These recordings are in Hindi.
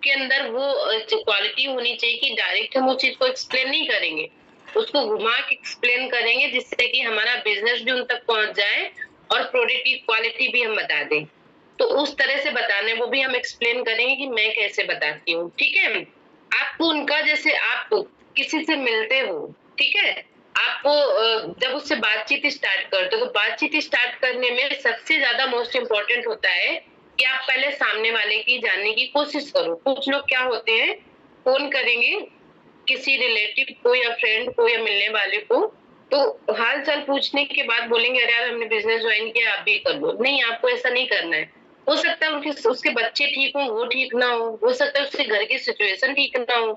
के अंदर वो क्वालिटी होनी चाहिए कि डायरेक्ट हम उस चीज को एक्सप्लेन नहीं करेंगे, उसको घुमा के एक्सप्लेन करेंगे जिससे कि हमारा बिजनेस भी उन तक पहुंच जाए और प्रोडक्ट की क्वालिटी भी हम बता दें। तो उस तरह से बताने वो भी हम एक्सप्लेन करेंगे कि मैं कैसे बताती हूँ, ठीक है। आपको उनका जैसे आप किसी से मिलते हो, ठीक है, आप जब उससे बातचीत स्टार्ट करते हो तो बातचीत स्टार्ट करने में सबसे ज्यादा मोस्ट इम्पोर्टेंट होता है कि आप पहले सामने वाले की जानने की कोशिश करो। कुछ लोग क्या होते हैं, फोन करेंगे किसी रिलेटिव को या फ्रेंड को या मिलने वाले को, तो हाल चाल पूछने के बाद बोलेंगे अरे यार हमने बिजनेस ज्वाइन किया, आप भी कर लो। नहीं, आपको ऐसा नहीं करना है। हो सकता है उसके बच्चे ठीक हो, वो ठीक ना हो सकता है उसके घर की सिचुएशन ठीक ना हो।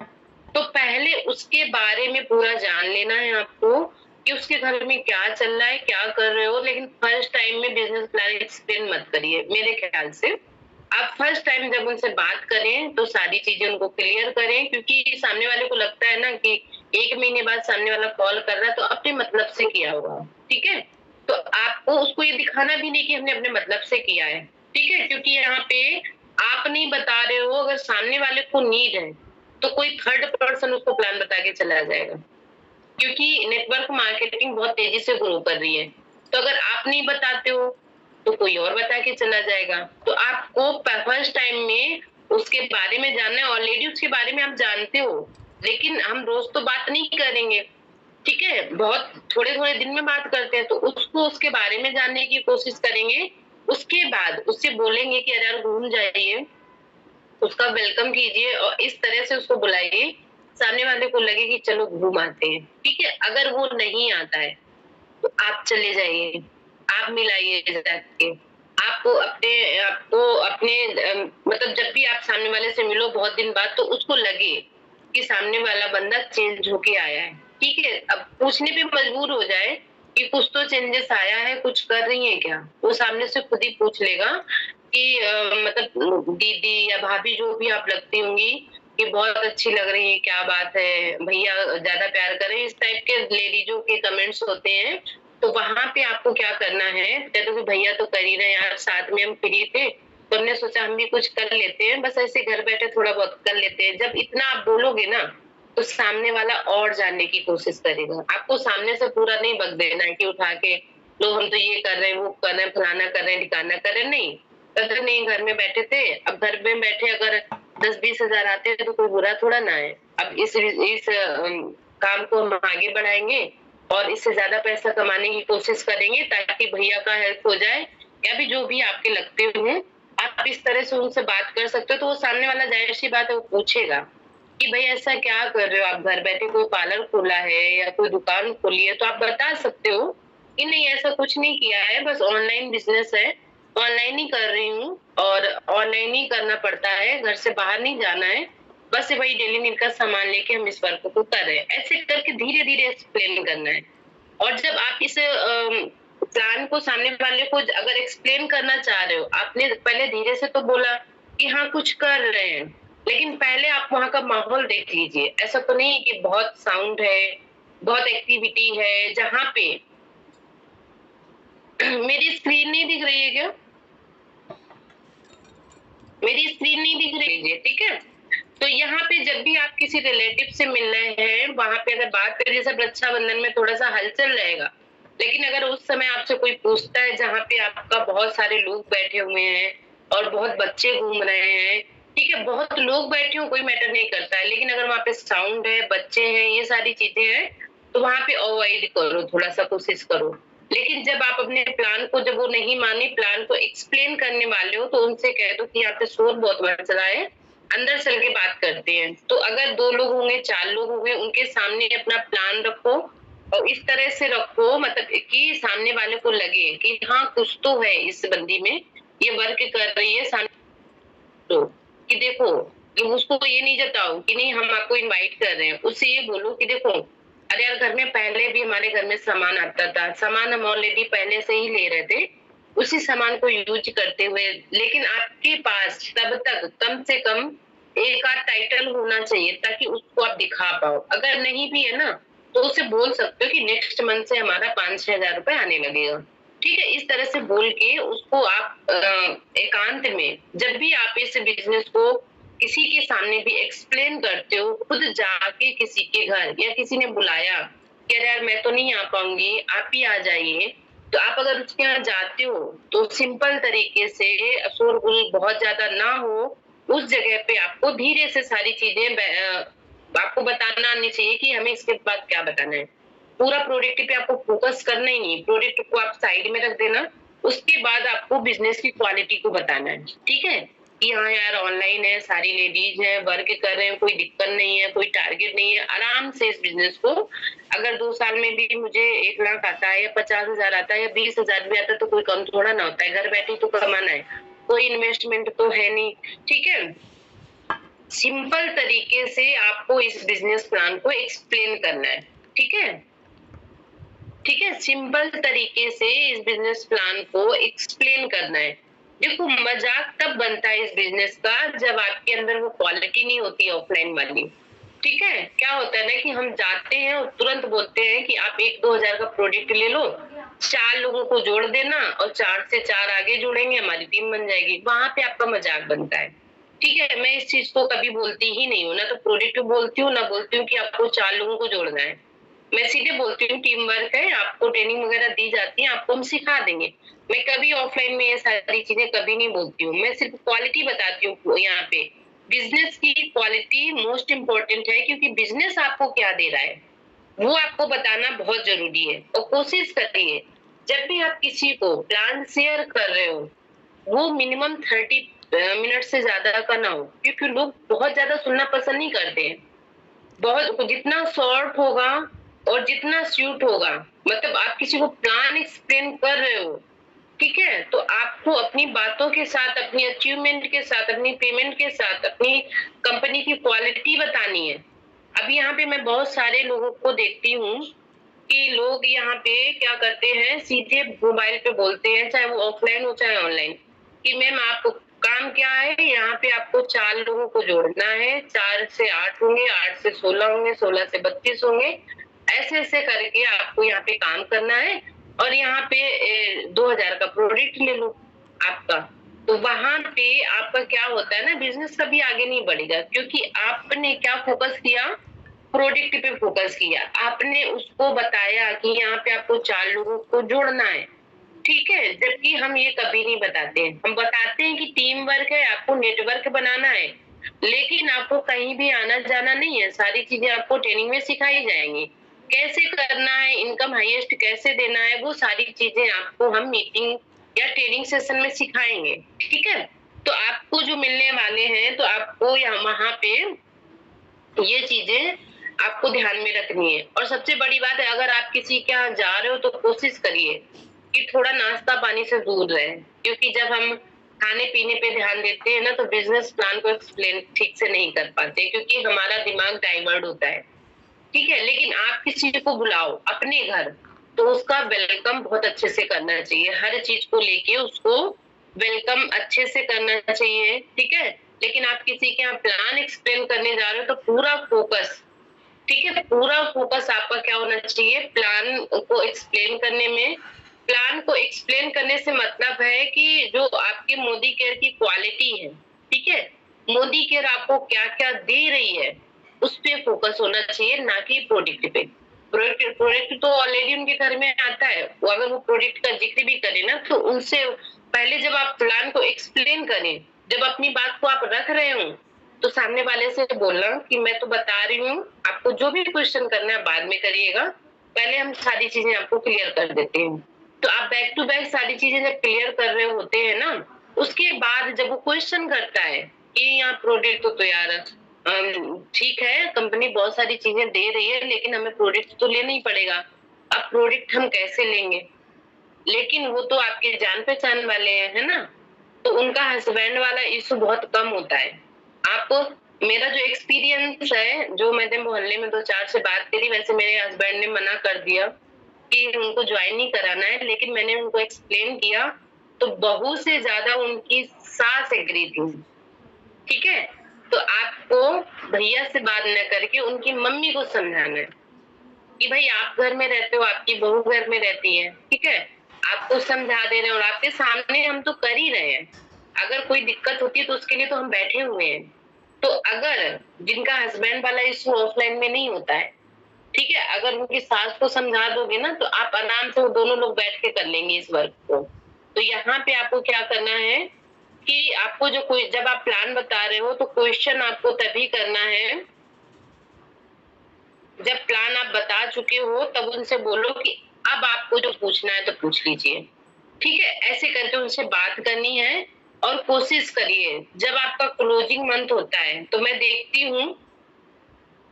तो पहले उसके बारे में पूरा जान लेना है आपको कि उसके घर में क्या चल रहा है, क्या कर रहे हो। लेकिन फर्स्ट टाइम में बिजनेस प्लान एक्सप्लेन मत करिए मेरे ख्याल से। आप फर्स्ट टाइम जब उनसे बात करें तो सारी चीजें उनको क्लियर करें, क्योंकि सामने वाले को लगता है ना कि 1 महीने बाद सामने वाला कॉल कर रहा है तो अपने मतलब से किया होगा, ठीक है। तो आपको उसको ये दिखाना भी नहीं कि हमने अपने मतलब से किया है, ठीक है, क्योंकि यहाँ पे आप नहीं बता रहे हो, अगर सामने वाले को नीड है तो कोई थर्ड पर्सन उसको प्लान बता के चला जाएगा, क्योंकि नेटवर्क मार्केटिंग बहुत तेजी से ग्रो कर रही है। तो अगर आप नहीं बताते हो तो कोई और बता के चला जाएगा। तो आपको फर्स्ट टाइम में उसके बारे में जानना है। ऑलरेडी उसके बारे में आप जानते हो, लेकिन हम रोज तो बात नहीं करेंगे, ठीक है, बहुत थोड़े थोड़े दिन में बात करते हैं। तो उसको उसके बारे में जानने की कोशिश करेंगे। उसके बाद उससे बोलेंगे कि अरे यार घूम जाइए, उसका वेलकम कीजिए और इस तरह से उसको बुलाइए, सामने वाले को लगे कि चलो घूम आते हैं, ठीक है। अगर वो नहीं आता है तो आप चले जाइए, आप मिलाइए जाके। आपको अपने मतलब जब भी आप सामने वाले से मिलो बहुत दिन बाद, तो उसको लगे कि सामने वाला बंदा चेंज होके आया है, ठीक है। अब पूछने पे मजबूर हो जाए कि कुछ तो चेंजेस आया है, कुछ कर रही है क्या, वो सामने से खुद ही पूछ लेगा कि मतलब दीदी या भाभी जो भी आप लगती होंगी कि बहुत अच्छी लग रही है, क्या बात है, भैया ज्यादा प्यार करें, इस टाइप के लेडीजों के कमेंट्स होते हैं। तो वहां पे आपको क्या करना है, कहते हो कि भैया तो कर ही रहे यार, साथ में हम फ्री थे तो हमने सोचा हम भी कुछ कर लेते हैं, बस ऐसे घर बैठे थोड़ा बहुत कर लेते हैं। जब इतना आप बोलोगे ना तो सामने वाला और जानने की कोशिश करेगा। आपको सामने से पूरा नहीं बक देना है कि उठा के लो हम तो ये कर रहे हैं, वो कर रहे हैं, फलाना कर रहे हैं, ठिकाना कर रहे हैं, नहीं। अगर नहीं, घर में बैठे थे, अब घर में बैठे अगर 10-20 हजार आते हैं तो कोई बुरा थोड़ा ना है। अब इस काम को हम आगे बढ़ाएंगे और इससे ज्यादा पैसा कमाने की कोशिश करेंगे ताकि भैया का हेल्प हो जाए, या भी जो भी आपके लगते हो आप इस तरह से उनसे बात कर सकते हो। तो वो सामने वाला जाहिर सी बात है वो पूछेगा कि भाई ऐसा क्या कर रहे हो आप, घर बैठे कोई पार्लर खोला है या कोई दुकान खोली है, तो आप बता सकते हो कि नहीं ऐसा कुछ नहीं किया है, बस ऑनलाइन बिजनेस है, ऑनलाइन ही कर रही हूँ और ऑनलाइन ही करना पड़ता है, घर से बाहर नहीं जाना है, बस वही डेली नीड का सामान लेके हम इस वर्क को कर रहे हैं। ऐसे करके धीरे धीरे एक्सप्लेन करना है। और जब आप इस प्लान को सामने वाले को अगर एक्सप्लेन करना चाह रहे हो, आपने पहले धीरे से तो बोला कि हाँ कुछ कर रहे हैं, लेकिन पहले आप वहां का माहौल देख लीजिए। ऐसा तो नहीं कि बहुत साउंड है, बहुत एक्टिविटी है जहाँ पे मेरी स्क्रीन नहीं दिख रही है क्या? मेरी स्क्रीन नहीं दिख रही है, ठीक है। तो यहाँ पे जब भी आप किसी रिलेटिव से मिल रहे हैं, वहां पे अगर बात करें, जैसे रक्षाबंधन में थोड़ा सा हलचल रहेगा, लेकिन अगर उस समय आपसे कोई पूछता है जहाँ पे आपका बहुत सारे लोग बैठे हुए हैं और बहुत बच्चे घूम रहे हैं, ठीक है, बहुत लोग बैठे हो कोई मैटर नहीं करता है, लेकिन अगर वहाँ पे साउंड है, बच्चे हैं, ये सारी चीजें हैं, तो वहां पे अवॉइड करो, थोड़ा सा कोशिश करो। लेकिन जब आप अपने प्लान को, जब वो नहीं माने, प्लान को एक्सप्लेन करने वाले हो, तो उनसे कह दो कि यहाँ पे शोर बहुत बढ़ रहा है, अंदर चल के बात करते हैं। तो अगर 2 लोग होंगे, 4 लोग होंगे, उनके सामने अपना प्लान रखो और इस तरह से रखो मतलब कि सामने वाले को लगे कि हाँ कुछ तो है इस बंदी में, ये वर्क कर रही है सामने। तो कि देखो, कि उसको ये नहीं जताओ कि नहीं हम आपको इनवाइट कर रहे हैं, उससे ये बोलो कि देखो अरे यार घर में पहले भी हमारे घर में सामान आता था, सामान हम ऑलरेडी पहले से ही ले रहे थे, उसी सामान को यूज करते हुए, लेकिन आपके पास तब तक कम से कम एक आध टाइटल होना चाहिए ताकि उसको आप दिखा पाओ। अगर नहीं भी है ना तो उसे बोल सकते हो कि नेक्स्ट मंथ से हमारा 5-6 हजार रुपए आने लगेगा, ठीक है। इस तरह से बोल के उसको आप एकांत में, जब भी आप इस बिजनेस को किसी के सामने भी एक्सप्लेन करते हो, खुद जाके किसी के घर या किसी ने बुलाया कि अरे यार मैं तो नहीं आ पाऊंगी, आप ही आ जाइए, तो आप अगर उसके यहाँ जाते हो तो सिंपल तरीके से, शोरगुल बहुत ज्यादा ना हो, उस जगह पे आपको धीरे से सारी चीजें आपको बताना आनी चाहिए कि हमें इसके बाद क्या बताना है। पूरा प्रोडक्ट पे आपको फोकस करना ही नहीं, प्रोडक्ट को आप साइड में रख देना, उसके बाद आपको बिजनेस की क्वालिटी को बताना है। ठीक है कि हाँ यार ऑनलाइन है, सारी लेडीज है, वर्क कर रहे हैं, कोई दिक्कत नहीं है, कोई टारगेट नहीं है, आराम से इस बिजनेस को, अगर 2 साल में भी मुझे 1 लाख आता है या 50,000 आता है या 20,000 भी आता है तो कोई कम थोड़ा ना होता है, घर बैठे तो कमाना है, कोई इन्वेस्टमेंट तो है नहीं। ठीक है, सिंपल तरीके से आपको इस बिजनेस प्लान को एक्सप्लेन करना है। ठीक है, ठीक है, सिंपल तरीके से इस बिजनेस प्लान को एक्सप्लेन करना है। देखो मजाक तब बनता है इस बिजनेस का जब आपके अंदर वो क्वालिटी नहीं होती ऑफलाइन वाली। ठीक है, क्या होता है ना कि हम जाते हैं और तुरंत बोलते हैं कि आप 1-2 हजार का प्रोडक्ट ले लो, 4 लोगों को जोड़ देना और 4 से 4 आगे जोड़ेंगे, हमारी टीम बन जाएगी, वहां पे आपका मजाक बनता है। ठीक है, मैं इस चीज को कभी बोलती ही नहीं हूँ, ना तो प्रोडक्ट बोलती हूँ, ना बोलती हूँ कि आपको 4 लोगों को जोड़ना है। मैं सीधे बोलती हूँ टीम वर्क है, आपको ट्रेनिंग वगैरह दी जाती है, आपको हम सिखा देंगे। मैं कभी ऑफलाइन में ये सारी चीजें कभी नहीं बोलती हूँ, मैं सिर्फ क्वालिटी बताती हूँ यहाँ पे। बिजनेस की क्वालिटी मोस्ट इम्पोर्टेंट है, क्योंकि बिजनेस आपको क्या दे रहा है वो आपको बताना बहुत जरूरी है। और कोशिश करिए जब भी आप किसी को प्लान शेयर कर रहे हो, वो मिनिमम 30 मिनट से ज्यादा का ना हो, क्योंकि लोग बहुत ज्यादा सुनना पसंद नहीं करते हैं। बहुत जितना शॉर्ट होगा और जितना सूट होगा, मतलब आप किसी को प्लान एक्सप्लेन कर रहे हो, ठीक है, तो आपको अपनी बातों के साथ, अपनी अचीवमेंट के साथ, अपनी पेमेंट के साथ, अपनी कंपनी की क्वालिटी बतानी है। अब यहाँ पे मैं बहुत सारे लोगों को देखती हूँ कि लोग यहाँ पे क्या करते हैं, सीधे मोबाइल पे बोलते हैं, चाहे वो ऑफलाइन हो चाहे ऑनलाइन, कि मैम आपको काम क्या है, यहाँ पे आपको 4 लोगों को जोड़ना है, 4 से 8 होंगे, 8 से 16 होंगे, 16 से 32 होंगे, ऐसे ऐसे करके आपको यहाँ पे काम करना है, और यहाँ पे 2 हजार का प्रोडक्ट ले लो आपका। तो वहां पे आपका क्या होता है ना, बिजनेस कभी आगे नहीं बढ़ेगा, क्योंकि आपने क्या फोकस किया, प्रोडक्ट पे फोकस किया, आपने उसको बताया कि यहाँ पे आपको 4 लोगों को जोड़ना है। ठीक है, जबकि हम ये कभी नहीं बताते हैं, हम बताते हैं कि टीम वर्क है, आपको नेटवर्क बनाना है, लेकिन आपको कहीं भी आना जाना नहीं है, सारी चीजें आपको ट्रेनिंग में सिखाई जाएंगी, कैसे करना है, इनकम हाईएस्ट कैसे देना है, वो सारी चीजें आपको हम मीटिंग या ट्रेनिंग सेशन में सिखाएंगे। ठीक है, तो आपको जो मिलने वाले हैं, तो आपको यहाँ वहां पे ये चीजें आपको ध्यान में रखनी है। और सबसे बड़ी बात है, अगर आप किसी के यहाँ जा रहे हो तो कोशिश करिए कि थोड़ा नाश्ता पानी से दूर रहे, क्योंकि जब हम खाने पीने पे ध्यान देते हैं ना, तो बिजनेस प्लान को एक्सप्लेन ठीक से नहीं कर पाते, क्योंकि हमारा दिमाग डाइवर्ट होता है। ठीक है, लेकिन आप किसी को बुलाओ अपने घर, तो उसका वेलकम बहुत अच्छे से करना चाहिए, हर चीज को लेके उसको वेलकम अच्छे से करना चाहिए। ठीक है, लेकिन आप किसी के यहाँ प्लान एक्सप्लेन करने जा रहे हो तो पूरा फोकस, ठीक है, पूरा फोकस आपका क्या होना चाहिए, प्लान को एक्सप्लेन करने में। प्लान को एक्सप्लेन करने से मतलब है कि जो आपके मोदी केयर की क्वालिटी है, ठीक है, मोदी केयर आपको क्या क्या दे रही है, उस पे फोकस होना चाहिए, ना कि प्रोडक्ट पे। प्रोडक्ट प्रोडक्ट तो ऑलरेडी उनके घर में आता है, वो अगर वो प्रोडक्ट का जिक्र भी करे ना, तो उनसे पहले जब आप प्लान को एक्सप्लेन करें, जब अपनी बात को आप रख रहे हो, तो सामने वाले से बोलना कि मैं तो बता रही हूँ, आपको जो भी क्वेश्चन करना है बाद में करिएगा, पहले हम सारी चीजें आपको क्लियर कर देते हैं। तो आप बैक टू बैक सारी चीजें जब क्लियर कर रहे होते हैं ना, उसके बाद जब वो क्वेश्चन करता है कि यहाँ प्रोडक्ट तो यार ठीक है, कंपनी बहुत सारी चीजें दे रही है, लेकिन हमें प्रोडक्ट तो लेना ही पड़ेगा, अब प्रोडक्ट हम कैसे लेंगे, लेकिन वो तो आपके जान पहचान वाले हैं, है ना, तो उनका हस्बैंड वाला इशू बहुत कम होता है। आप, मेरा जो एक्सपीरियंस है, जो मैंने मोहल्ले में 2-4 से बात करी, वैसे मेरे हस्बैंड ने मना कर दिया कि उनको ज्वाइन नहीं कराना है, लेकिन मैंने उनको एक्सप्लेन किया, तो बहू से ज्यादा उनकी सास एग्री थी। ठीक है, तो आपको भैया से बात न करके उनकी मम्मी को समझाना है कि भाई आप घर में रहते हो, आपकी बहू घर में रहती है, ठीक है, आपको समझा दे रहे हैं और आपके सामने हम तो कर ही रहे हैं, अगर कोई दिक्कत होती है तो उसके लिए तो हम बैठे हुए हैं। तो अगर जिनका हस्बैंड वाला इशू ऑफलाइन में नहीं होता है, ठीक है, अगर उनकी सास को समझा दोगे ना तो आप आराम से वो दोनों लोग बैठ के कर लेंगे इस वर्क को। तो यहाँ पे आपको क्या करना है कि आपको जो कोई जब आप प्लान बता रहे हो तो क्वेश्चन आपको तभी करना है जब प्लान आप बता चुके हो, तब उनसे बोलो कि अब आपको जो पूछना है तो पूछ लीजिए। ठीक है, ऐसे करके उनसे बात करनी है और कोशिश करिए जब आपका क्लोजिंग मंथ होता है तो मैं देखती हूँ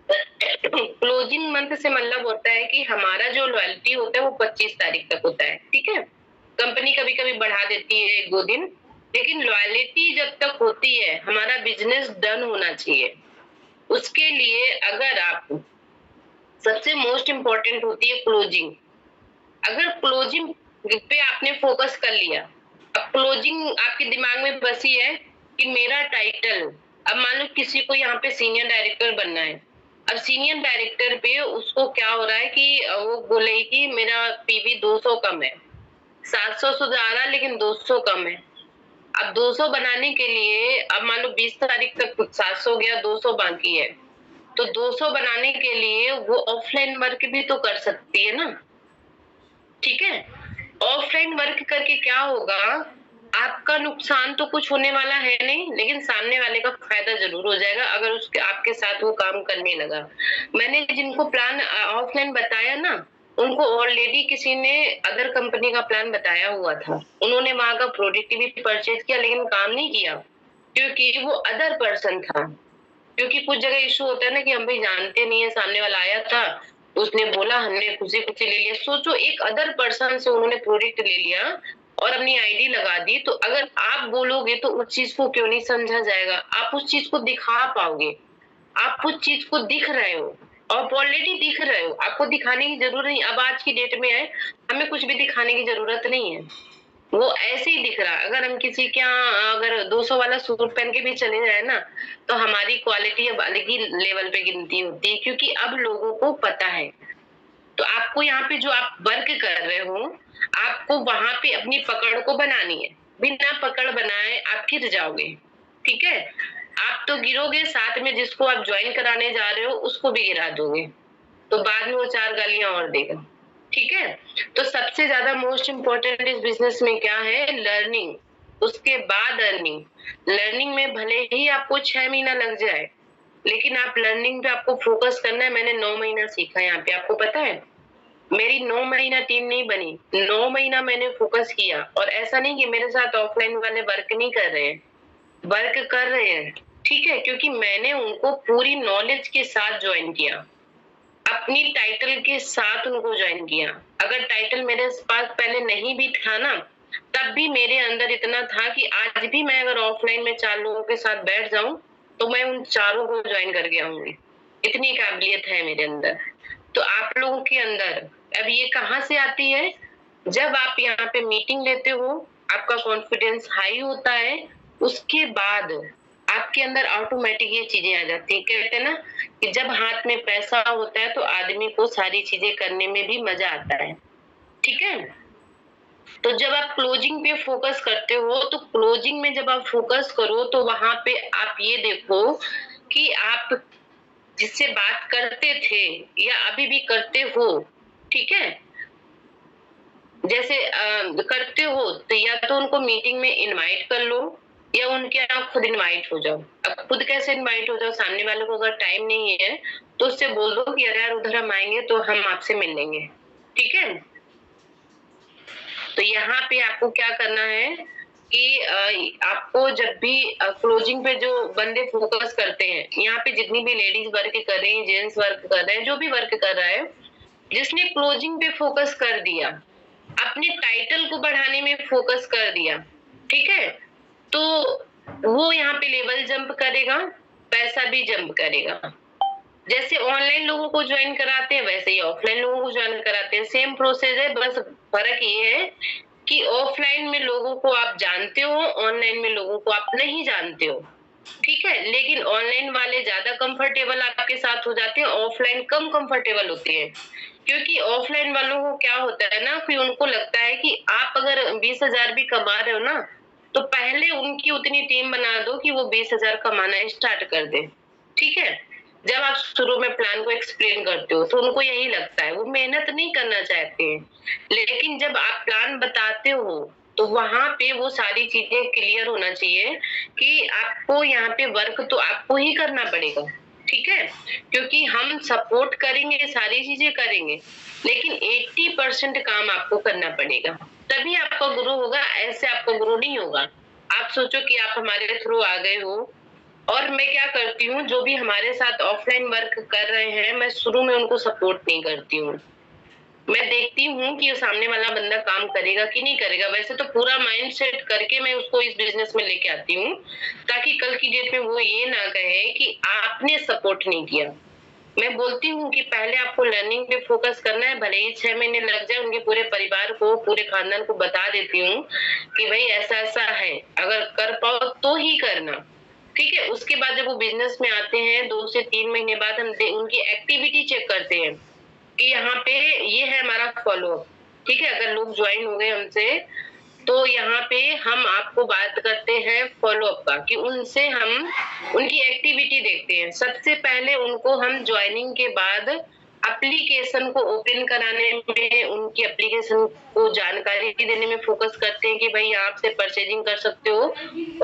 क्लोजिंग मंथ से मतलब होता है कि हमारा जो लॉयल्टी होता है वो 25 तारीख तक होता है। ठीक है, कंपनी कभी कभी बढ़ा देती है 1-2 दिन, लेकिन लॉयल्टी जब तक होती है हमारा बिजनेस डन होना चाहिए। उसके लिए अगर आप सबसे मोस्ट इम्पोर्टेंट होती है क्लोजिंग। अगर क्लोजिंग पे आपने फोकस कर लिया, अब क्लोजिंग आपके दिमाग में बसी है कि मेरा टाइटल, अब मान लो किसी को यहाँ पे सीनियर डायरेक्टर बनना है, अब सीनियर डायरेक्टर पे उसको क्या हो रहा है कि वो बोले कि मेरा पीवी 200 कम है, 700 सुधारा लेकिन 200 कम है। अब 200 बनाने के लिए अब मान लो 20 तारीख तक 700 गया, 200 बाकी है, तो 200 बनाने के लिए वो ऑफलाइन वर्क भी तो कर सकती है ना। ठीक है, ऑफलाइन वर्क करके क्या होगा, आपका नुकसान तो कुछ होने वाला है नहीं, लेकिन सामने वाले का फायदा जरूर हो जाएगा अगर उसके आपके साथ वो काम करने लगा। मैंने जिनको प्लान ऑफलाइन बताया ना, उनको ऑलरेडी किसी ने अदर कंपनी का प्लान बताया हुआ था, उन्होंने वहां का प्रोडक्ट भी परचेज किया लेकिन काम नहीं किया क्योंकि वो अदर पर्सन था। क्योंकि कुछ जगह इशू होता है ना कि हम भाई जानते नहीं है, सामने वाला आया था, उसने बोला, हमने खुशी खुशी ले लिया। सोचो एक अदर पर्सन से उन्होंने प्रोडक्ट ले लिया और अपनी आईडी लगा दी, तो अगर आप बोलोगे तो उस चीज को क्यों नहीं समझा जाएगा, आप उस चीज को दिखा पाओगे, आप उस चीज को दिख रहे हो, आप ऑलरेडी दिख रहे हो, आपको दिखाने की जरूरत नहीं। अब आज की डेट में है, हमें कुछ भी दिखाने की जरूरत नहीं है, वो ऐसे ही दिख रहा है। अगर हम किसी के यहाँ अगर 200 वाला सूट पहन के भी चले जाए ना, तो हमारी क्वालिटी अब अलग ही लेवल पे गिनती होती है, क्योंकि अब लोगों को पता है। तो आपको यहाँ पे जो आप वर्क कर रहे हो, आपको वहां पे अपनी पकड़ को बनानी है, बिना पकड़ बनाए आप गिर जाओगे। ठीक है, आप तो गिरोगे, साथ में जिसको आप ज्वाइन कराने जा रहे हो उसको भी गिरा दोगे, तो बाद में वो 4 गालियां और देगा। ठीक है, तो सबसे ज्यादा मोस्ट इम्पोर्टेंट इस बिजनेस में क्या है, लर्निंग, उसके बाद अर्निंग। लर्निंग में भले ही आपको 6 महीना लग जाए, लेकिन आप लर्निंग पे आपको फोकस करना है। मैंने 9 महीना सीखा यहाँ पे, आपको पता है मेरी 9 महीना टीम नहीं बनी, 9 महीना मैंने फोकस किया। और ऐसा नहीं कि मेरे साथ ऑफलाइन वाले वर्क नहीं कर रहे हैं, वर्क कर रहे हैं। ठीक है, क्योंकि मैंने उनको पूरी नॉलेज के साथ ज्वाइन किया, अपनी टाइटल के साथ उनको ज्वाइन किया। अगर टाइटल मेरे पास पहले नहीं भी था ना, तब भी मेरे अंदर इतना था कि आज भी मैं अगर ऑफलाइन में 4 लोगों के साथ बैठ जाऊं तो मैं उन चारों को ज्वाइन करके आऊंगी, इतनी काबिलियत है मेरे अंदर। तो आप लोगों के अंदर अब ये कहाँ से आती है, जब आप यहाँ पे मीटिंग लेते हो, आपका कॉन्फिडेंस हाई होता है, उसके बाद आपके अंदर ऑटोमेटिक ये चीजें आ जाती है। कहते हैं ना कि जब हाथ में पैसा होता है तो आदमी को सारी चीजें करने में भी मजा आता है। ठीक है, तो जब आप क्लोजिंग पे फोकस करते हो, तो क्लोजिंग में जब आप फोकस करो तो वहां पे आप ये देखो कि आप जिससे बात करते थे या अभी भी करते हो, ठीक है, जैसे करते हो तो या तो उनको मीटिंग में इनवाइट कर लो या उनके यहाँ खुद इनवाइट हो जाओ। अब खुद कैसे इनवाइट हो जाओ, सामने वाले को अगर टाइम नहीं है तो उससे बोल दो कि अरे यार उधर हम आएंगे तो हम आपसे मिल लेंगे। ठीक है, तो यहाँ पे आपको क्या करना है कि आपको जब भी क्लोजिंग पे जो बंदे फोकस करते हैं, यहाँ पे जितनी भी लेडीज वर्क कर रही हैं, जेंट्स वर्क कर रहे हैं, जो भी वर्क कर रहा है, जिसने क्लोजिंग पे फोकस कर दिया, अपने टाइटल को बढ़ाने में फोकस कर दिया, ठीक है, तो वो यहाँ पे लेवल जंप करेगा, पैसा भी जंप करेगा। जैसे ऑनलाइन लोगों को ज्वाइन कराते हैं वैसे ही ऑफलाइन लोगों को ज्वाइन कराते हैं, सेम प्रोसेस है, बस फर्क ये है कि ऑफलाइन में लोगों को आप जानते हो, ऑनलाइन में लोगों को आप नहीं जानते हो। ठीक है, लेकिन ऑनलाइन वाले ज्यादा कंफर्टेबल आपके साथ हो जाते हैं, ऑफलाइन कम कंफर्टेबल होते हैं। क्योंकि ऑफलाइन वालों को क्या होता है ना कि उनको लगता है कि आप अगर 20,000 भी कमा रहे हो ना, तो पहले उनकी उतनी टीम बना दो कि वो 20,000 कमाना स्टार्ट कर दें, ठीक है? जब आप शुरू में प्लान को एक्सप्लेन करते हो, तो उनको यही लगता है, वो मेहनत नहीं करना चाहते हैं। लेकिन जब आप प्लान बताते हो, तो वहाँ पे वो सारी चीज़ें क्लियर होना चाहिए कि आपको यहाँ पे वर्क तो आपको ही करना पड़ेगा, ठीक है? क्योंकि हम सपोर्ट करेंगे, सारी चीज़ें करेंगे, लेकिन 80% काम आपको करना पड़ेगा। तभी आपका ग्रो होगा, ऐसे आपका ग्रो नहीं होगा। आप सोचो कि आप हमारे थ्रू आ गए हो, और मैं क्या करती हूँ, जो भी हमारे साथ ऑफलाइन वर्क कर रहे हैं, मैं शुरू में उनको सपोर्ट नहीं करती हूँ। मैं देखती हूँ कि सामने वाला बंदा काम करेगा कि नहीं करेगा। वैसे तो पूरा माइंड सेट करके मैं उसको इस बिज़नेस में लेके आती हूँ, ताकि कल की डेट में वो ये ना कहे कि आपने सपोर्ट नहीं किया। मैं बोलती हूँ कि पहले आपको लर्निंग पे फोकस करना है, भले ही 6 महीने लग जाए, उनके पूरे परिवार को, पूरे खानदान को बता देती हूँ कि भई ऐसा-ऐसा है, अगर कर पाओ तो ही करना, ठीक है? उसके बाद जब वो बिज़नेस में आते हैं, 2 से 3 महीने बाद हम उनकी एक्टिविटी चेक करते हैं कि यहाँ पे ये है हमारा फ़ॉलो-अप, ठीक है? अगर लोग जॉइन हो गए हमसे, तो यहाँ पे हम आपको बात करते हैं फ़ॉलो-अप का, कि उनसे हम उनकी एक्टिविटी देखते हैं। सबसे पहले उनको हम जॉइनिंग के बाद एप्लीकेशन को ओपन कराने में, उनकी एप्लीकेशन को जानकारी देने में फ़ोकस करते हैं कि भई यहाँ से परचेज़िंग कर सकते हो,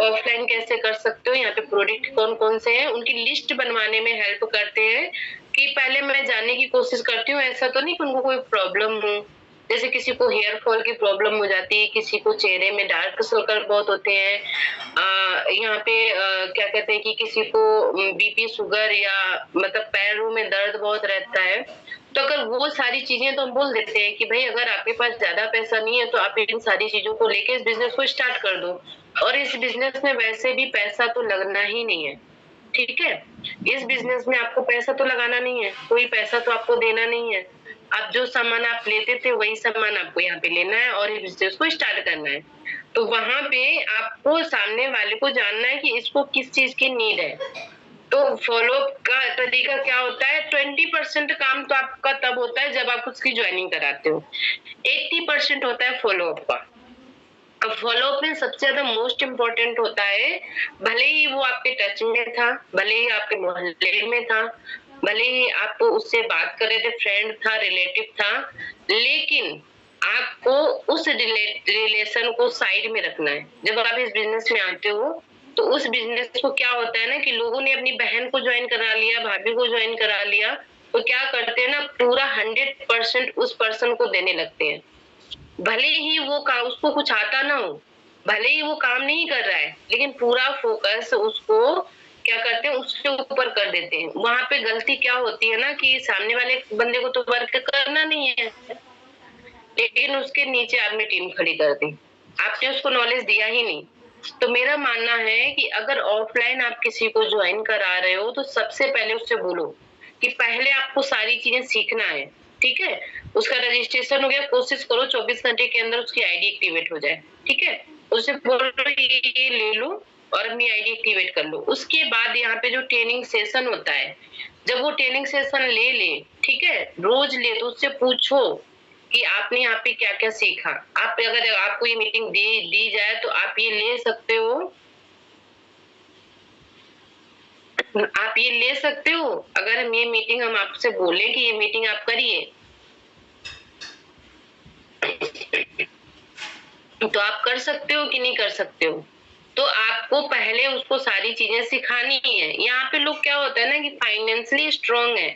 ऑफ़लाइन कैसे कर सकते हो, यहाँ पे प्रोडक्ट कौन-कौन से हैं, उनकी लिस्ट बनवाने में हेल्प करते हैं। कि पहले मैं जानने की कोशिश करती हूँ, ऐसा तो नहीं कि उनको कोई प्रॉब्लम हो। जैसे किसी को हेयर फॉल की प्रॉब्लम हो जाती है, किसी को चेहरे में डार्क सर्कल बहुत होते हैं। यहाँ पे क्या कहते हैं कि किसी को बीपी, शुगर, या मतलब पैरों में दर्द बहुत रहता है। तो अगर वो सारी चीज़ें, तो हम बोल देते हैं कि भई अगर आपके पास ज़्यादा पैसा नहीं है, तो आप इन सारी चीज़ों को लेके इस बिज़नेस को स्टार्ट कर दो। और इस बिज़नेस में वैसे भी पैसा तो लगना ही नहीं है, ठीक है? इस बिज़नेस में आपको पैसा तो लगाना नहीं है, कोई पैसा तो आपको देना नहीं है। आप जो सामान आप लेते थे, वही सामान आपको यहाँ पे लेना है और इस बिज़नेस को स्टार्ट करना है। तो वहाँ पे आपको सामने वाले को जानना है कि इसको किस चीज़ की नीड है। तो फ़ॉलो-अप का तरीका क्या होता है, 20% काम तो आपका तब होता है जब आप उसकी जॉइनिंग कराते हो। 80% होता है फ़ॉलो-अप का। अब फ़ॉलो-अप में सबसे ज़्यादा मोस्ट इम्पोर्टेंट होता है, भले ही वो आपके टच में था, भले ही आपके मोहल्ले में था, भले ही आप उससे बात कर रहे थे, फ्रेंड था, रिलेटिव था, लेकिन आपको उस रिलेशन को साइड में रखना है। जब आप इस बिज़नेस में आते हो, तो उस बिज़नेस को क्या होता है ना कि लोगों ने अपनी बहन को जॉइन करा लिया, भाभी को जॉइन करा लिया, तो क्या करते हैं ना, पूरा 100% उस पर्सन को देने लगते हैं। भले ही वो काम उसको कुछ आता ना हो, भले ही वो काम नहीं कर रहा है, लेकिन पूरा फोकस उसको क्या करते हैं, उसके ऊपर कर देते हैं। वहाँ पे गलती क्या होती है ना कि सामने वाले बंदे को तो वर्क करना नहीं है, लेकिन उसके नीचे आपने टीम खड़ी कर दी। आपने उसको नॉलेज दिया ही नहीं। तो मेरा मानना है कि अगर ऑफलाइन आप किसी को जॉइन करा रहे हो, तो सबसे पहले उससे बोलो कि पहले आपको सारी चीजें सीखना है, ठीक है? उसका रजिस्ट्रेशन हो गया, कोशिश करो 24 घंटे के अंदर उसकी आईडी एक्टिवेट हो जाए, ठीक है? उससे बोलो ये ले लो और अपनी आईडी एक्टिवेट कर लो। उसके बाद यहाँ पे जो ट्रेनिंग सेशन होता है, जब वो ट्रेनिंग सेशन ले ले, ठीक है? रोज ले, तो उससे पूछो कि आपने यहाँ पे क्या-क्या सीखा। आप अगर आपको ये मीटिंग दी जाए, तो आप ये ले सकते हो, आप ये ले सकते हो। अगर हम आपसे बोले कि ये मीटिंग आप करिए, तो आप कर सकते हो कि नहीं कर सकते हो? तो आपको पहले उसको सारी चीजें सिखानी ही है। यहाँ पे लोग क्या होता है ना कि फाइनेंशियली स्ट्रांग है,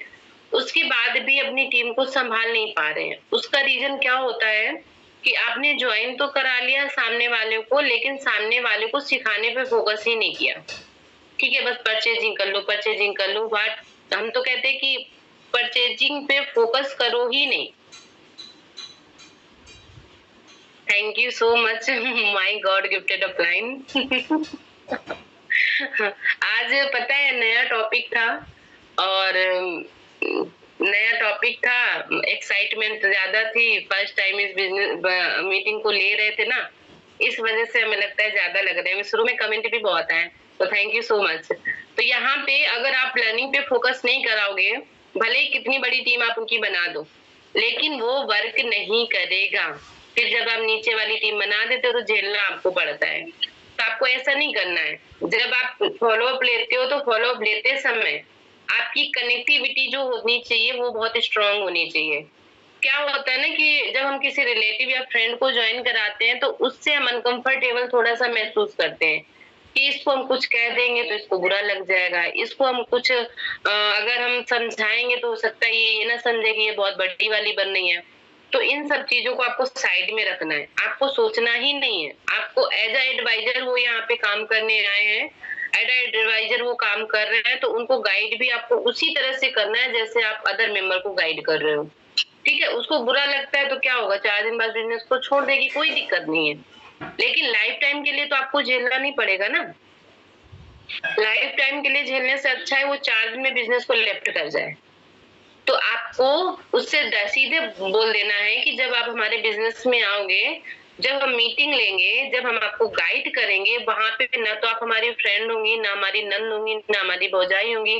उसके बाद भी अपनी टीम को संभाल नहीं पा रहे हैं। उसका रीजन क्या होता है कि आपने ज्वाइन तो करा लिया सामने वाले को, लेकिन सामने वाले को सिखाने पे फोकस ही नहीं किया। ठीक है, बस परचेजिंग कर लो। बट हम तो कहते हैं कि परचेजिंग पे फोकस करो ही नहीं। Thank you so much my God gifted upline. आज पता है नया टॉपिक था, और नया टॉपिक था, एक्साइटमेंट ज्यादा थी, फर्स्ट टाइम इस बिजनेस मीटिंग को ले रहे थे ना, इस वजह से हमें लगता है ज्यादा लग रहा है। शुरू में कमेंट भी बहुत आए, तो थैंक यू सो मच। तो यहाँ पे अगर आप लर्निंग पे फोकस नहीं कराओगे, भले ही कितनी बड़ी टीम आप उनकी बना दो, लेकिन वो वर्क नहीं करेगा। फिर जब आप नीचे वाली टीम बना देते हो, तो झेलना आपको पड़ता है। आपको ऐसा नहीं करना है। जब आप फॉलोअप लेते हो तो फॉलोअप लेते समय आपकी कनेक्टिविटी जो होनी चाहिए वो बहुत स्ट्रांग होनी चाहिए। क्या होता है ना कि जब हम किसी रिलेटिव या फ्रेंड को ज्वाइन कराते हैं तो उससे हम अनकंफर्टेबल थोड़ा-सा महसूस करते हैं कि इसको हम कुछ कह देंगे तो इसको बुरा लग जाएगा। इसको हम कुछ अगर हम समझाएँगे तो हो सकता है ये ना समझे कि ये बहुत बड़ी वाली बन रही है। तो इन सब चीज़ों को आपको साइड में रखना है। आपको सोचना ही नहीं है। आपको एज़ अ एडवाइज़र वो यहाँ पे काम करने आए हैं, एज़ अ एडवाइज़र वो काम कर रहे हैं, तो उनको गाइड भी आपको उसी तरह से करना है जैसे आप अदर मेंबर को गाइड कर रहे हो। ठीक है? उसको बुरा लगता है तो क्या होगा, 4 दिन बाद बिज़नेस को छोड़ देगी, कोई दिक्कत नहीं है। लेकिन लाइफ टाइम के लिए तो आपको झेलना नहीं पड़ेगा ना। लाइफ टाइम के लिए झेलने से अच्छा है वो 4 दिन में बिज़नेस को लेफ्ट कर जाए। तो आपको उससे सीधे बोल देना है कि जब आप हमारे बिजनेस में आओगे, जब हम मीटिंग लेंगे, जब हम आपको गाइड करेंगे, वहां पे ना तो आप हमारी फ्रेंड होंगी, ना हमारी नंद होंगी, ना हमारी भौजाई होंगी,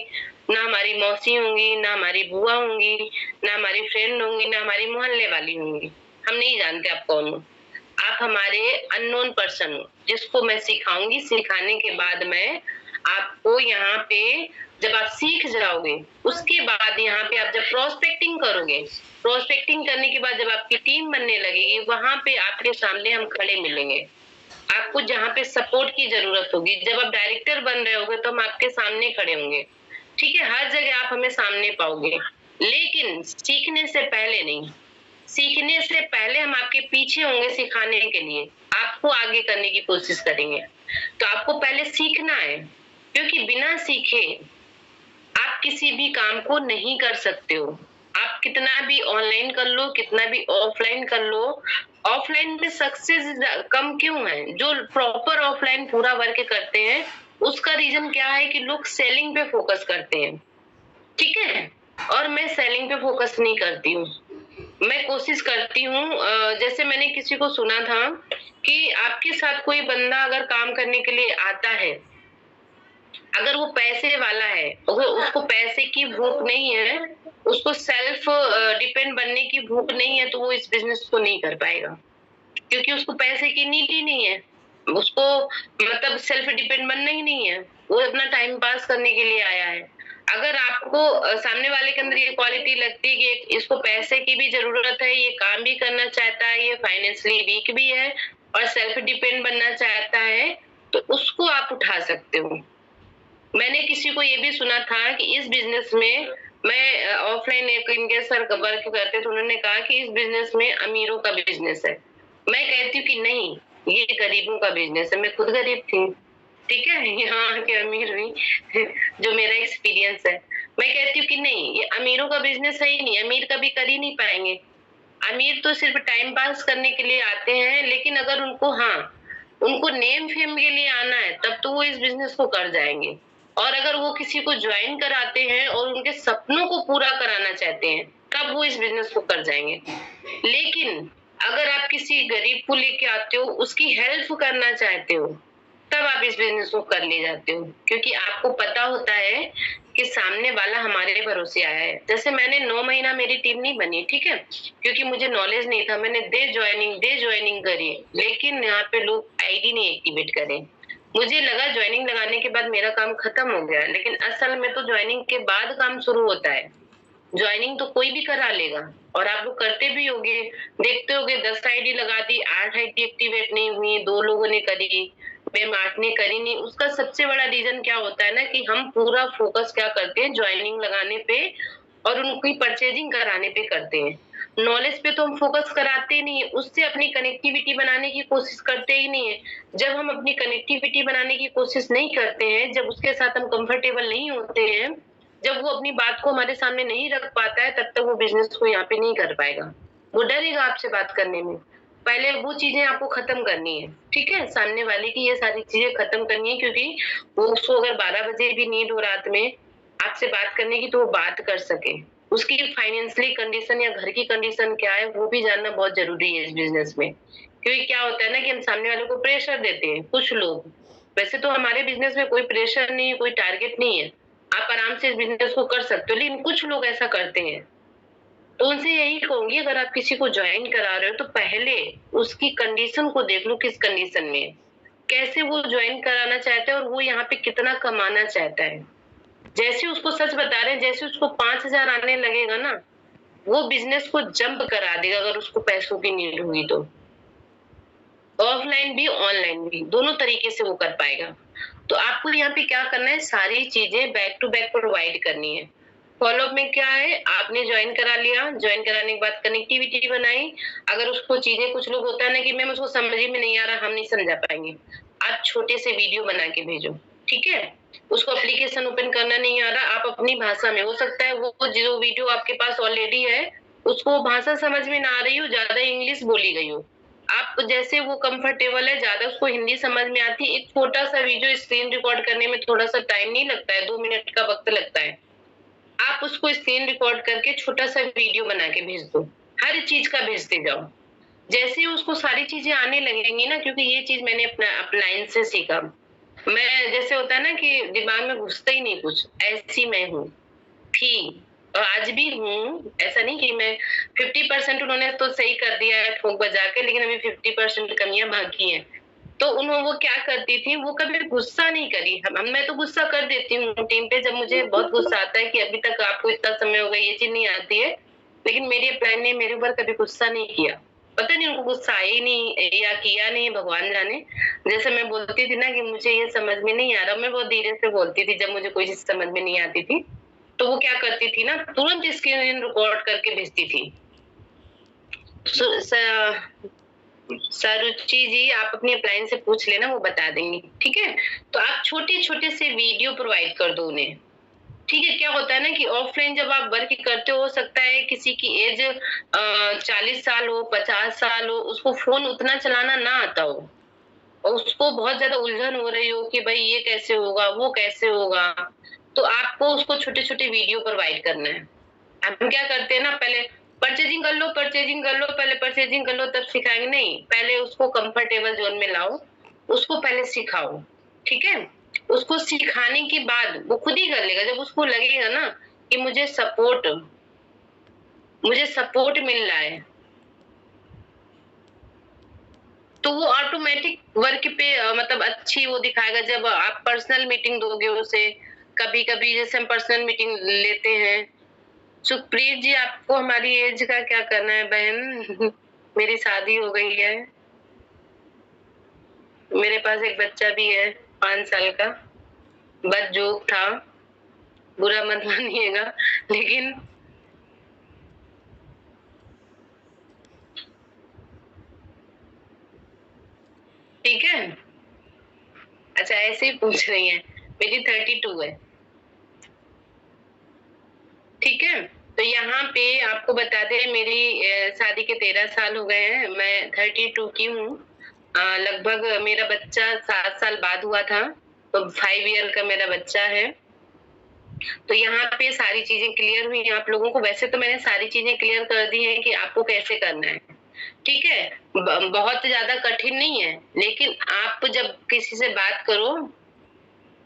ना हमारी मौसी होंगी, ना हमारी बुआ होंगी, ना हमारी फ्रेंड होंगी, ना हमारी मोहल्ले वाली होंगी। हम नहीं जानते आप कौन हो। आप हमारे अननोन पर्सन हो, जिसको मैं सिखाऊंगी। सिखाने के बाद मैं आपको यहाँ पे जब आप सीख जाओगे, उसके बाद यहाँ पे आप जब प्रोस्पेक्टिंग करोगे, प्रोस्पेक्टिंग करने के बाद जब आपकी टीम बनने लगेगी, वहां पे आपके सामने हम खड़े मिलेंगे। आपको जहाँ पे सपोर्ट की जरूरत होगी, जब आप डायरेक्टर बन रहे होगे तो हम आपके सामने खड़े होंगे। ठीक है, हर जगह आप हमें सामने पाओगे, लेकिन सीखने से पहले नहीं। सीखने से पहले हम आपके पीछे होंगे सिखाने के लिए, आपको आगे करने की कोशिश करेंगे। तो आपको पहले सीखना है, क्योंकि बिना सीखे आप किसी भी काम को नहीं कर सकते हो। आप कितना भी ऑनलाइन कर लो, कितना भी ऑफलाइन कर लो, ऑफलाइन में सक्सेस कम क्यों है? जो प्रॉपर ऑफलाइन पूरा वर्क करते हैं, उसका रीजन क्या है कि लोग सेलिंग पे फोकस करते हैं। ठीक है? और मैं सेलिंग पे फोकस नहीं करती हूँ। मैं कोशिश करती हूँ, जैसे मैंने किसी को सुना था कि आपके साथ कोई बंदा अगर काम करने के लिए आता है, अगर वो पैसे वाला है, अगर उसको पैसे की भूख नहीं है, उसको सेल्फ डिपेंड बनने की भूख नहीं है, तो वो इस बिज़नेस को नहीं कर पाएगा। क्योंकि उसको पैसे की नीड ही नहीं है। उसको मतलब सेल्फ डिपेंड बनना ही नहीं है। वो अपना टाइम पास करने के लिए आया है। अगर आपको सामने वाले के अंदर ये क्वालिटी लगती है कि इसको पैसे की भी ज़रूरत है, ये काम भी करना चाहता है, ये फाइनेंशियली वीक भी है और सेल्फ डिपेंड बनना चाहता है, तो उसको आप उठा सकते हो। मैंने किसी को ये भी सुना था कि इस बिजनेस में मैं ऑफलाइन एक इनके सर वर्क करते तो उन्होंने कहा कि इस बिजनेस में अमीरों का बिजनेस है। मैं कहती हूँ कि नहीं, ये गरीबों का बिजनेस है। मैं खुद गरीब थी, ठीक है, यहाँ के अमीर हुई जो मेरा एक्सपीरियंस है। मैं कहती हूँ कि नहीं, ये अमीरों का बिजनेस है ही नहीं, अमीर कभी कर ही नहीं पाएंगे। अमीर तो सिर्फ टाइम पास करने के लिए आते हैं, लेकिन अगर उनको उनको नेम फेम के लिए आना है तब तो वो इस बिजनेस को कर जाएंगे। और अगर वो किसी को ज्वाइन कराते हैं और उनके सपनों को पूरा कराना चाहते हैं, तब वो इस बिजनेस को कर जाएंगे। लेकिन अगर आप किसी गरीब को लेके आते हो, उसकी हेल्प करना चाहते हो, तब आप इस बिजनेस को कर ले जाते हो, क्योंकि आपको पता होता है कि सामने वाला हमारे भरोसे आया है। जैसे मैंने 9 महीना मेरी टीम नहीं बनी, ठीक है, क्योंकि मुझे नॉलेज नहीं था। मैंने डे ज्वाइनिंग करी, लेकिन यहाँ पे लोग आईडी नहीं एक्टिवेट करे। मुझे लगा ज्वाइनिंग लगाने के बाद मेरा काम खत्म हो गया, लेकिन असल में तो ज्वाइनिंग के बाद काम शुरू होता है। ज्वाइनिंग तो कोई भी करा लेगा, और आप लोग करते भी होगे, देखते होगे 10 आईडी लगा दी, 8 आईडी एक्टिवेट नहीं हुई, 2 लोगों ने करी, मैम 8 ने करी नहीं। उसका सबसे बड़ा रीजन क्या होता है ना कि हम पूरा फोकस क्या करते हैं, ज्वाइनिंग लगाने पे और उनकी परचेजिंग कराने पे करते हैं। नॉलेज पे तो हम फोकस कराते ही नहीं है, उससे अपनी कनेक्टिविटी बनाने की कोशिश करते ही नहीं है। जब हम अपनी कनेक्टिविटी बनाने की कोशिश नहीं करते हैं, जब उसके साथ हम कंफर्टेबल नहीं होते हैं, जब वो अपनी बात को हमारे सामने नहीं रख पाता है, तब तक वो बिजनेस को यहाँ पे नहीं कर पाएगा। वो डरेगा आपसे बात करने में। पहले वो चीजें आपको खत्म करनी है, ठीक है? सामने वाले की ये सारी चीजें खत्म करनी है, क्योंकि वो उसको अगर 12 बजे भी नीड हो रात में आपसे बात करने की, तो वो बात कर सके। उसकी फाइनेंशियली कंडीशन या घर की कंडीशन क्या है, वो भी जानना बहुत जरूरी है इस बिजनेस में। क्योंकि क्या होता है ना कि हम सामने वाले को प्रेशर देते हैं, कुछ लोग। वैसे तो हमारे बिजनेस में कोई प्रेशर नहीं है, कोई टारगेट नहीं है। आप आराम से इस बिजनेस को कर सकते हो, लेकिन कुछ लोग ऐसा करते हैं। तो उनसे यही कहूंगी, अगर आप किसी को ज्वाइन करा रहे हो तो पहले उसकी कंडीशन को देख लो, किस कंडीशन में है। कैसे वो ज्वाइन कराना चाहता है और वो यहाँ पे कितना कमाना चाहता है। जैसे उसको सच बता रहे हैं, जैसे उसको 5,000 आने लगेगा ना, वो बिजनेस को जंप करा देगा अगर उसको पैसों की नीड हुई तो। ऑफलाइन भी ऑनलाइन भी दोनों तरीके से वो कर पाएगा। तो आपको यहाँ पे क्या करना है, सारी चीजें बैक टू बैक प्रोवाइड करनी है। फॉलोअप में क्या है, आपने ज्वाइन करा लिया, ज्वाइन कराने के बाद कनेक्टिविटी बनाई। अगर उसको चीजें, कुछ लोग होता है ना कि मैम उसको समझ में नहीं आ रहा, हम नहीं समझा पाएंगे, आप छोटे से वीडियो बना के भेजो, ठीक है। उसको एप्लीकेशन ओपन करना नहीं आ रहा, आप अपनी भाषा में, हो सकता है वो जो वीडियो आपके पास ऑलरेडी है उसको भाषा समझ में ना आ रही हो, ज्यादा इंग्लिश बोली गई हो, आप जैसे वो कंफर्टेबल है, ज्यादा उसको हिंदी समझ में आती है, एक छोटा सा वीडियो स्क्रीन रिकॉर्ड करने में थोड़ा सा टाइम नहीं लगता है, 2 मिनट का वक्त लगता है। आप उसको स्क्रीन रिकॉर्ड करके छोटा सा वीडियो बना के भेज दो, हर चीज का भेजते जाओ। जैसे ही उसको सारी चीजें आने लगेंगी ना, क्योंकि ये चीज मैंने अपना अपलाइन से सीखा। मैं, जैसे होता है ना कि दिमाग में घुसता ही नहीं कुछ, ऐसी मैं हूँ थी और आज भी हूँ। ऐसा नहीं कि मैं 50% उन्होंने तो सही कर दिया है ठोक बजा के, लेकिन अभी 50% कमियां बाकी हैं। तो उन्होंने, वो क्या करती थी, वो कभी गुस्सा नहीं करी। मैं तो गुस्सा कर देती हूँ टीम पे, जब मुझे बहुत गुस्सा आता है कि अभी तक आपको इतना समय हो गया ये चीज नहीं आती है, लेकिन मेरी अपलाइन ने मेरे ऊपर कभी गुस्सा नहीं किया। पता नहीं उनको गुस्सा आया ही नहीं या किया नहीं, भगवान जाने। जैसे मैं बोलती थी ना कि मुझे ये समझ में नहीं आ रहा, मैं बहुत धीरे से बोलती थी जब मुझे कोई चीज समझ में नहीं आती थी, तो वो क्या करती थी ना, तुरंत स्क्रीन रिकॉर्ड करके भेजती थी। सरुचि जी, आप अपनी अपलाइन से पूछ लेना, वो बता देंगी, ठीक है। तो आप छोटे छोटे से वीडियो प्रोवाइड कर दो उन्हें, ठीक है। क्या होता है ना कि ऑफलाइन जब आप वर्क करते हो सकता है किसी की एज 40 साल हो, 50 साल हो, उसको फोन उतना चलाना ना आता हो और उसको बहुत ज्यादा उलझन हो रही हो कि भाई ये कैसे होगा, वो कैसे होगा, तो आपको उसको छोटे छोटे वीडियो प्रोवाइड करना है। हम क्या करते हैं ना, पहले परचेजिंग कर लो, परचेजिंग कर लो, पहले परचेजिंग कर लो तब सिखाएंगे, नहीं, पहले उसको कंफर्टेबल जोन में लाओ, उसको पहले सिखाओ, ठीक है। उसको सिखाने के बाद वो खुद ही कर लेगा। जब उसको लगेगा ना कि मुझे सपोर्ट मिल रहा है, तो वो ऑटोमेटिक वर्क पे मतलब अच्छी वो दिखाएगा। जब आप पर्सनल मीटिंग दोगे उसे, कभी कभी जैसे हम पर्सनल मीटिंग लेते हैं। सुप्रीत जी, आपको हमारी एज का क्या करना है बहन? मेरी शादी हो गई है, मेरे पास एक बच्चा भी है 5 साल का। बस जोक था, बुरा मत मानिएगा, लेकिन ठीक है। अच्छा, ऐसे ही पूछ रही हैं, मेरी 32 है, ठीक है। तो यहाँ पे आपको बता दें, मेरी शादी के 13 साल हो गए हैं, मैं 32 की हूँ। लगभग मेरा बच्चा 7 साल बाद हुआ था, तो 5 ईयर का मेरा बच्चा है। तो यहाँ पे सारी चीजें क्लियर हुई आप लोगों को। वैसे तो मैंने सारी चीजें क्लियर कर दी हैं कि आपको कैसे करना है, ठीक है। बहुत ज्यादा कठिन नहीं है, लेकिन आप जब किसी से बात करो,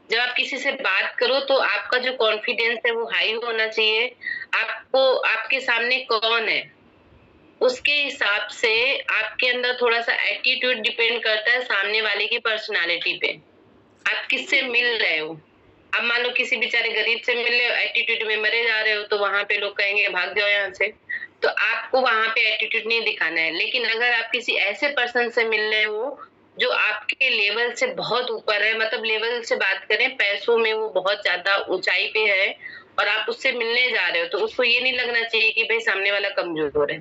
जब आप किसी से बात करो तो आपका जो कॉन्फिडेंस है वो हाई होना चाहिए। आपको, आपके सामने कौन है उसके हिसाब से आपके अंदर थोड़ा सा एटीट्यूड डिपेंड करता है सामने वाले की पर्सनालिटी पे। आप किससे मिल रहे हो। अब मान लो किसी बेचारे गरीब से मिल रहे हो, एटीट्यूड में मरे जा रहे हो, तो वहां पे लोग कहेंगे भाग जाओ यहाँ से। तो आपको वहां पे एटीट्यूड नहीं दिखाना है। लेकिन अगर आप किसी ऐसे पर्सन से मिल रहे हो जो आपके लेवल से बहुत ऊपर है, मतलब लेवल से बात करें, पैसों में वो बहुत ज्यादा ऊंचाई पे है, और आप उससे मिलने जा रहे हो, तो उसको ये नहीं लगना चाहिए कि भाई सामने वाला कमजोर है,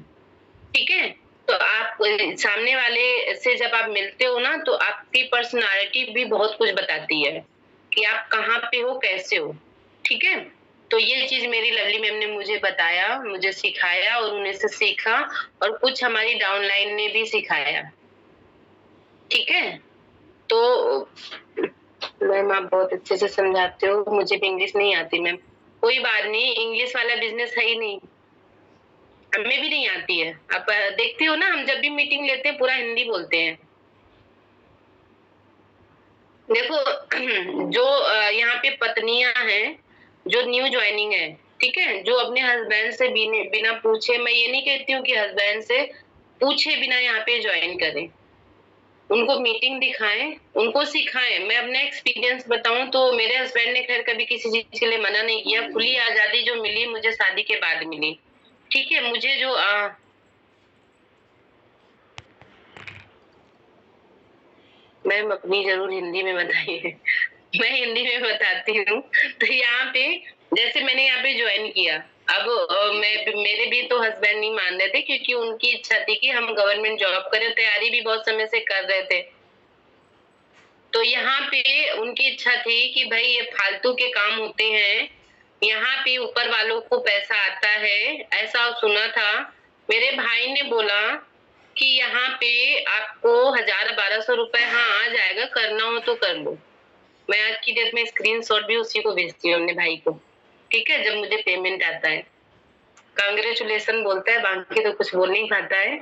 ठीक है। तो आप सामने वाले से जब आप मिलते हो ना, तो आपकी पर्सनालिटी भी बहुत कुछ बताती है कि आप कहाँ पे हो, कैसे हो, ठीक है। तो ये चीज मेरी लवली मैम ने मुझे बताया, मुझे सिखाया, और उन्हें से सीखा, और कुछ हमारी डाउनलाइन ने भी सिखाया, ठीक है। तो मैम आप बहुत अच्छे से समझाते हो, मुझे भी इंग्लिश नहीं आती मैम। कोई बात नहीं, इंग्लिश वाला बिजनेस है ही नहीं, हमें भी नहीं आती है। आप देखते हो ना, हम जब भी मीटिंग लेते हैं पूरा हिंदी बोलते हैं। देखो जो यहाँ पे पत्नियां हैं, जो न्यू ज्वाइनिंग है, ठीक है, जो अपने हस्बैंड से बिना पूछे, मैं ये नहीं कहती हूँ कि हस्बैंड से पूछे बिना यहाँ पे ज्वाइन करें, उनको मीटिंग दिखाएं, उनको सिखाएं। मैं अपना एक्सपीरियंस बताऊं तो मेरे हस्बैंड ने खैर कभी किसी चीज के लिए मना नहीं किया। खुली आजादी जो मिली मुझे शादी के बाद मिली। ठीक है, मुझे जो मैम अपनी जरूर हिंदी में बताइए। मैं हिंदी में बताती हूँ। तो यहाँ पे जैसे मैंने यहाँ पे ज्वाइन किया, अब मेरे भी तो हस्बैंड नहीं मान रहे थे क्योंकि उनकी इच्छा थी कि हम गवर्नमेंट जॉब करें, तैयारी भी बहुत समय से कर रहे थे। तो यहाँ पे उनकी इच्छा थी कि भाई ये फालतू के काम होते हैं, यहाँ पे ऊपर वालों को पैसा आता है, ऐसा सुना था। मेरे भाई ने बोला कि यहाँ पे आपको 1000-1200 रुपए हाँ आ जाएगा, करना हो तो कर लो। मैं आज की डेट में स्क्रीनशॉट भी उसी को भेजती हूँ अपने भाई को। ठीक है, जब मुझे पेमेंट आता है कांग्रेचुलेशन बोलता है, बाकी तो कुछ बोल नहीं पाता है।